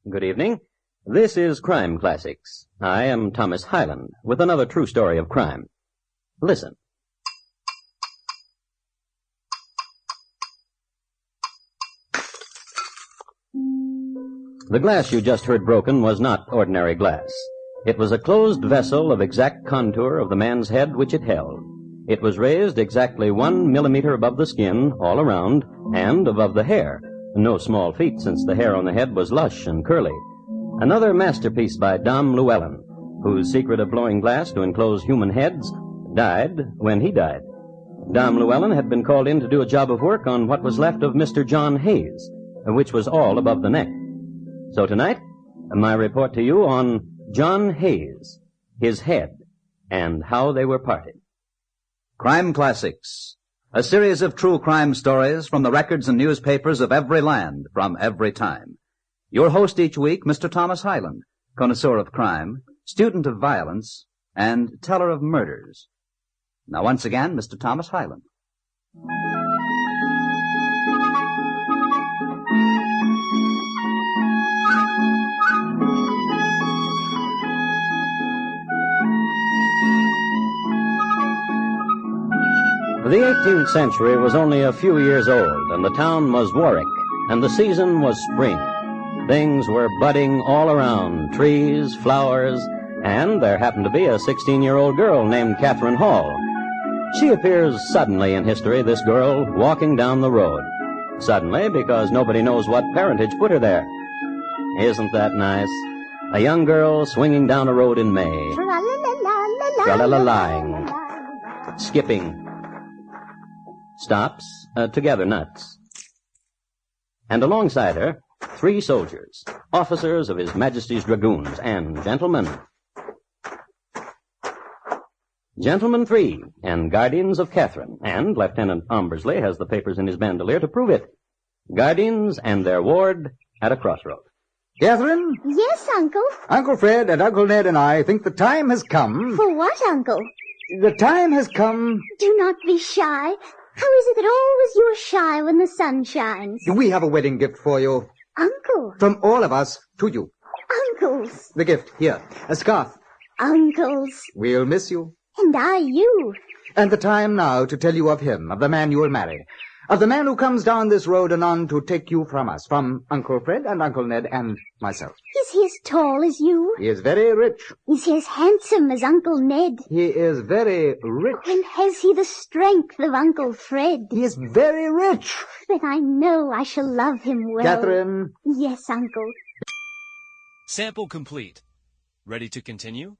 Good evening. This is Crime Classics. I am Thomas Hyland with another true story of crime. Listen. The glass you just heard broken was not ordinary glass. It was a closed vessel of exact contour of the man's head which it held. It was raised exactly 1 millimeter above the skin, all around, and above the hair. No small feat, since the hair on the head was lush and curly. Another masterpiece by Dom Llewellyn, whose secret of blowing glass to enclose human heads died when he died. Dom Llewellyn had been called in to do a job of work on what was left of Mr. John Hayes, which was all above the neck. So tonight, my report to you on John Hayes, his head, and how they were parted. Crime Classics, a series of true crime stories from the records and newspapers of every land, from every time. Your host each week, Mr. Thomas Hyland, connoisseur of crime, student of violence, and teller of murders. Now once again, Mr. Thomas Hyland. The 18th century was only a few years old, and the town was Warwick, and the season was spring. Things were budding all around, trees, flowers, and there happened to be a 16-year-old girl named Catherine Hall. She appears suddenly in history, this girl, walking down the road. Suddenly, because nobody knows what parentage put her there. Isn't that nice? A young girl swinging down a road in May. Tra-la-la-la-la-la-la-la-la. Skipping. Stops, together nuts. And alongside her, 3 soldiers, officers of His Majesty's Dragoons, and gentlemen. Gentlemen 3, and guardians of Catherine, and Lieutenant Ombersley has the papers in his bandolier to prove it. Guardians and their ward at a crossroad. Catherine? Yes, Uncle. Uncle Fred and Uncle Ned and I think the time has come. For what, Uncle? The time has come. Do not be shy. How is it that always you are shy when the sun shines? We have a wedding gift for you. Uncle. From all of us to you. Uncles. The gift, here, a scarf. Uncles. We'll miss you. And I you. And the time now to tell you of him, of the man you will marry. Of the man who comes down this road anon to take you from us, from Uncle Fred and Uncle Ned and myself. Is he as tall as you? He is very rich. Is he as handsome as Uncle Ned? He is very rich. And has he the strength of Uncle Fred? He is very rich. Then I know I shall love him well. Catherine. Yes, Uncle. Sample complete. Ready to continue?